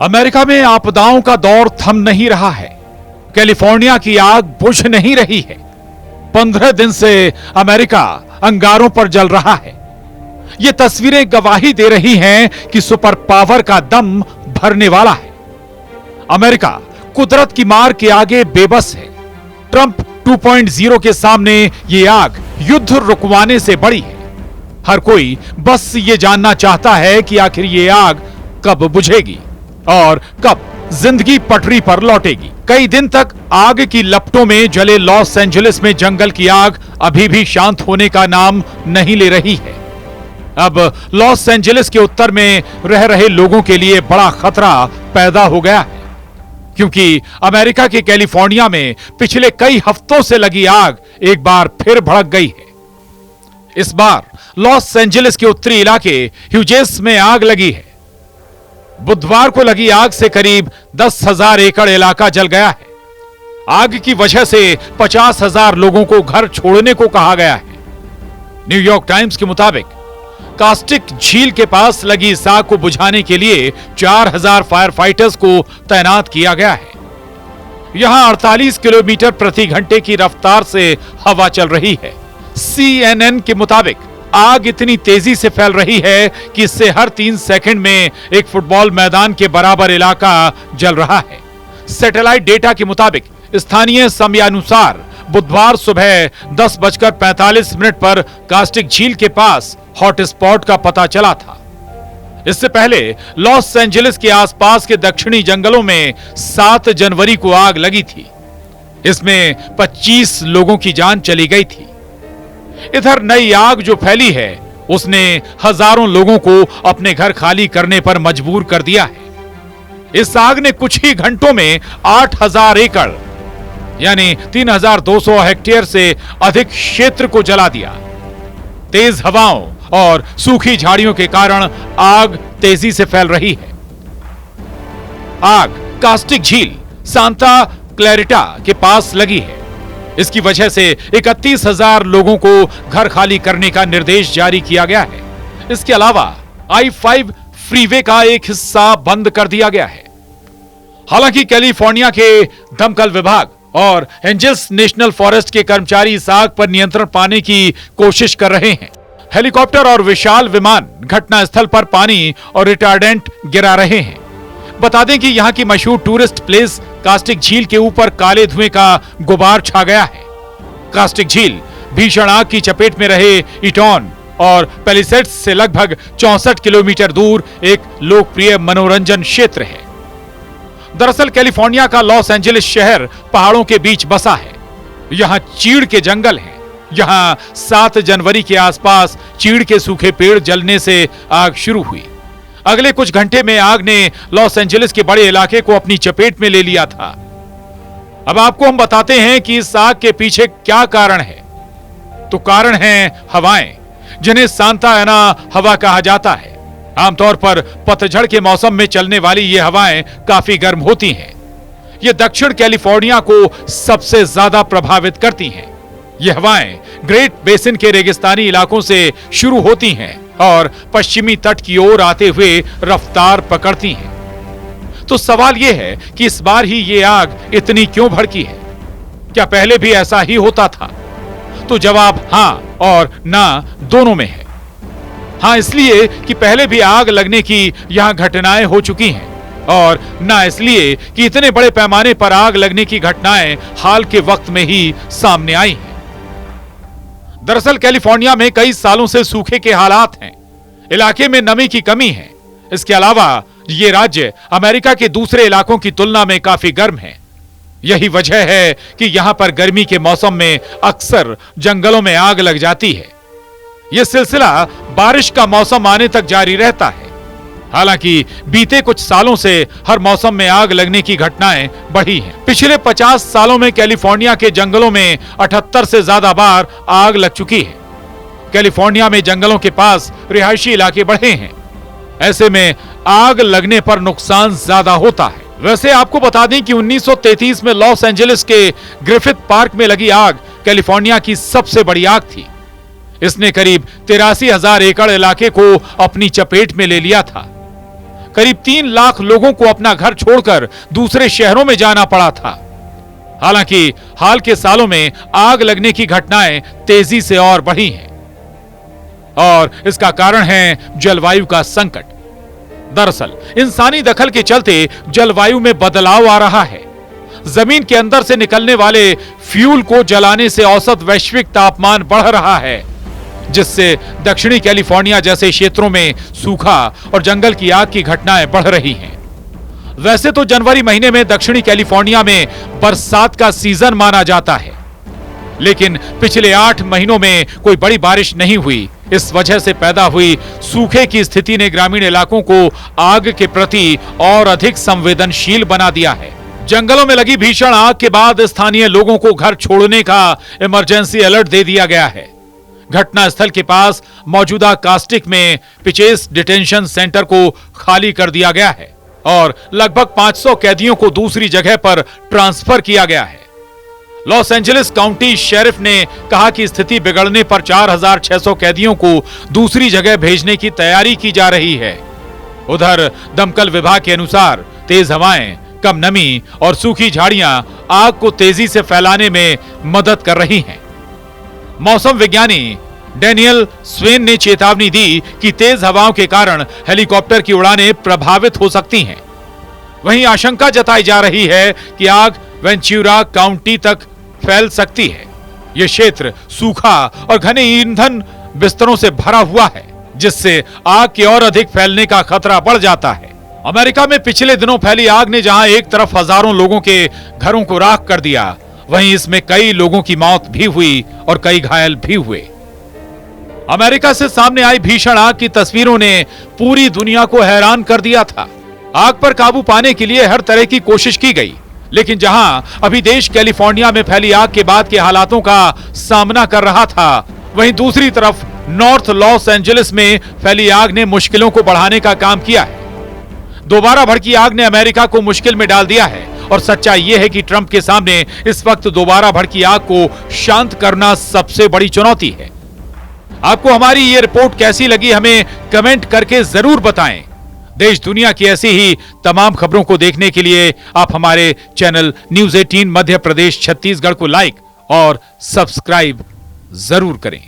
America में आपदाओं का दौर थम नहीं रहा है। कैलिफोर्निया की आग बुझ नहीं रही है। 15 दिन से अमेरिका अंगारों पर जल रहा है। ये तस्वीरें गवाही दे रही हैं कि सुपर पावर का दम भरने वाला है। अमेरिका कुदरत की मार के आगे बेबस है। ट्रंप 2.0 के सामने ये आग युद्ध रुकवाने से बड़ी है। हर कोई बस ये जानना चाहता है कि आखिर ये आग कब बुझेगी और कब जिंदगी पटरी पर लौटेगी। कई दिन तक आग की लपटों में जले लॉस एंजलिस में जंगल की आग अभी भी शांत होने का नाम नहीं ले रही है। अब लॉस एंजलिस के उत्तर में रह रहे लोगों के लिए बड़ा खतरा पैदा हो गया है, क्योंकि अमेरिका के कैलिफोर्निया में पिछले कई हफ्तों से लगी आग एक बार फिर भड़क गई है। इस बार लॉस एंजलिस के उत्तरी इलाके ह्यूजेस में आग लगी है। बुधवार को लगी आग से करीब 10,000 एकड़ इलाका जल गया है। आग की वजह से 50,000 लोगों को घर छोड़ने को कहा गया है। न्यूयॉर्क टाइम्स के मुताबिक कास्टिक झील के पास लगी इस आग को बुझाने के लिए 4,000 फायर फाइटर्स को तैनात किया गया है। यहां 48 किलोमीटर प्रति घंटे की रफ्तार से हवा चल रही है। CNN के मुताबिक आग इतनी तेजी से फैल रही है कि इससे हर 3 सेकंड में एक फुटबॉल मैदान के बराबर इलाका जल रहा है। सैटेलाइट डेटा के मुताबिक स्थानीय समयानुसार बुधवार सुबह 10:45 पर कास्टिक झील के पास हॉटस्पॉट का पता चला था। इससे पहले लॉस एंजलिस के आसपास के दक्षिणी जंगलों में 7 जनवरी को आग लगी थी। इसमें 25 लोगों की जान चली गई थी। इधर नई आग जो फैली है उसने हजारों लोगों को अपने घर खाली करने पर मजबूर कर दिया है। इस आग ने कुछ ही घंटों में 8,000 एकड़ यानी 3,200 हेक्टेयर से अधिक क्षेत्र को जला दिया। तेज हवाओं और सूखी झाड़ियों के कारण आग तेजी से फैल रही है। आग कास्टिक झील सांता क्लैरिटा के पास लगी है। इसकी वजह से 31,000 लोगों को घर खाली करने का निर्देश जारी किया गया है। इसके अलावा I-5 फ्रीवे का एक हिस्सा बंद कर दिया गया है। हालांकि कैलिफोर्निया के दमकल विभाग और एंजल्स नेशनल फॉरेस्ट के कर्मचारी इस आग पर नियंत्रण पाने की कोशिश कर रहे हैं। हेलीकॉप्टर और विशाल विमान घटनास्थल पर पानी और रिटार्डेंट गिरा रहे हैं। बता दें कि यहां की मशहूर टूरिस्ट प्लेस कास्टिक झील के ऊपर काले धुएं का गुबार छा गया है। कास्टिक झील भीषण आग की चपेट में रहे इटॉन और पैलिसेड्स से लगभग 64 किलोमीटर दूर एक लोकप्रिय मनोरंजन क्षेत्र है। दरअसल कैलिफोर्निया का लॉस एंजलिस शहर पहाड़ों के बीच बसा है। यहां चीड़ के जंगल हैं। यहां 7 जनवरी के आसपास चीड़ के सूखे पेड़ जलने से आग शुरू हुई। अगले कुछ घंटे में आग ने लॉस एंजलिस के बड़े इलाके को अपनी चपेट में ले लिया था। अब आपको हम बताते हैं कि इस आग के पीछे क्या कारण है। तो कारण है हवाएं, जिन्हें सांता एना हवा कहा जाता है। आमतौर पर पतझड़ के मौसम में चलने वाली ये हवाएं काफी गर्म होती हैं। ये दक्षिण कैलिफोर्निया को सबसे ज्यादा प्रभावित करती हैं। ये हवाएं ग्रेट बेसिन के रेगिस्तानी इलाकों से शुरू होती हैं और पश्चिमी तट की ओर आते हुए रफ्तार पकड़ती हैं। तो सवाल यह है कि इस बार ही ये आग इतनी क्यों भड़की है? क्या पहले भी ऐसा ही होता था? तो जवाब हां और ना दोनों में है। हां इसलिए कि पहले भी आग लगने की यहां घटनाएं हो चुकी हैं, और ना इसलिए कि इतने बड़े पैमाने पर आग लगने की घटनाएं हाल के वक्त में ही सामने आई हैं। दरअसल कैलिफोर्निया में कई सालों से सूखे के हालात हैं। इलाके में नमी की कमी है। इसके अलावा ये राज्य अमेरिका के दूसरे इलाकों की तुलना में काफी गर्म है। यही वजह है कि यहां पर गर्मी के मौसम में अक्सर जंगलों में आग लग जाती है। यह सिलसिला बारिश का मौसम आने तक जारी रहता है। हालांकि बीते कुछ सालों से हर मौसम में आग लगने की घटनाएं बढ़ी हैं। पिछले 50 सालों में कैलिफोर्निया के जंगलों में 78 से ज्यादा बार आग लग चुकी है। कैलिफोर्निया में जंगलों के पास रिहायशी इलाके बढ़े हैं। ऐसे में आग लगने पर नुकसान ज्यादा होता है। वैसे आपको बता दें कि 1933 में लॉस एंजलिस के ग्रिफिथ पार्क में लगी आग कैलिफोर्निया की सबसे बड़ी आग थी। इसने करीब 83,000 एकड़ इलाके को अपनी चपेट में ले लिया था। करीब 3 लाख लोगों को अपना घर छोड़कर दूसरे शहरों में जाना पड़ा था। हालांकि हाल के सालों में आग लगने की घटनाएं तेजी से और बढ़ी हैं और इसका कारण है जलवायु का संकट। दरअसल इंसानी दखल के चलते जलवायु में बदलाव आ रहा है। जमीन के अंदर से निकलने वाले फ्यूल को जलाने से औसत वैश्विक तापमान बढ़ रहा है, जिससे दक्षिणी कैलिफोर्निया जैसे क्षेत्रों में सूखा और जंगल की आग की घटनाएं बढ़ रही हैं। वैसे तो जनवरी महीने में दक्षिणी कैलिफोर्निया में बरसात का सीजन माना जाता है, लेकिन पिछले 8 महीनों में कोई बड़ी बारिश नहीं हुई। इस वजह से पैदा हुई सूखे की स्थिति ने ग्रामीण इलाकों को आग के प्रति और अधिक संवेदनशील बना दिया है। जंगलों में लगी भीषण आग के बाद स्थानीय लोगों को घर छोड़ने का इमरजेंसी अलर्ट दे दिया गया है। घटनास्थल के पास मौजूदा कास्टिक में पिचेस डिटेंशन सेंटर को खाली कर दिया गया है और लगभग 500 कैदियों को दूसरी जगह पर ट्रांसफर किया गया है। लॉस एंजलिस काउंटी शेरिफ ने कहा कि स्थिति बिगड़ने पर 4,600 कैदियों को दूसरी जगह भेजने की तैयारी की जा रही है। उधर दमकल विभाग के अनुसार तेज हवाएं, कम नमी और सूखी झाड़ियां आग को तेजी से फैलाने में मदद कर रही हैं। मौसम विज्ञानी डैनियल स्वेन ने चेतावनी दी कि तेज हवाओं के कारण हेलीकॉप्टर की उड़ानें प्रभावित हो सकती हैं। वहीं आशंका जताई जा रही है कि आग वेंचुरा काउंटी तक फैल सकती है। यह क्षेत्र सूखा और घने ईंधन बिस्तरों से भरा हुआ है, जिससे आग की और अधिक फैलने का खतरा बढ़ जाता है। अमेरिका में पिछले दिनों फैली आग ने जहां एक तरफ हजारों लोगों के घरों को राख कर दिया, वहीं इसमें कई लोगों की मौत भी हुई और कई घायल भी हुए। अमेरिका से सामने आई भीषण आग की तस्वीरों ने पूरी दुनिया को हैरान कर दिया था। आग पर काबू पाने के लिए हर तरह की कोशिश की गई, लेकिन जहां अभी देश कैलिफोर्निया में फैली आग के बाद के हालातों का सामना कर रहा था, वहीं दूसरी तरफ नॉर्थ लॉस एंजलिस में फैली आग ने मुश्किलों को बढ़ाने का काम किया है। दोबारा भड़की आग ने अमेरिका को मुश्किल में डाल दिया है और सच्चाई यह है कि ट्रंप के सामने इस वक्त दोबारा भड़की आग को शांत करना सबसे बड़ी चुनौती है। आपको हमारी ये रिपोर्ट कैसी लगी, हमें कमेंट करके जरूर बताएं। देश दुनिया की ऐसी ही तमाम खबरों को देखने के लिए आप हमारे चैनल न्यूज़ 18 मध्य प्रदेश छत्तीसगढ़ को लाइक और सब्सक्राइब जरूर करें।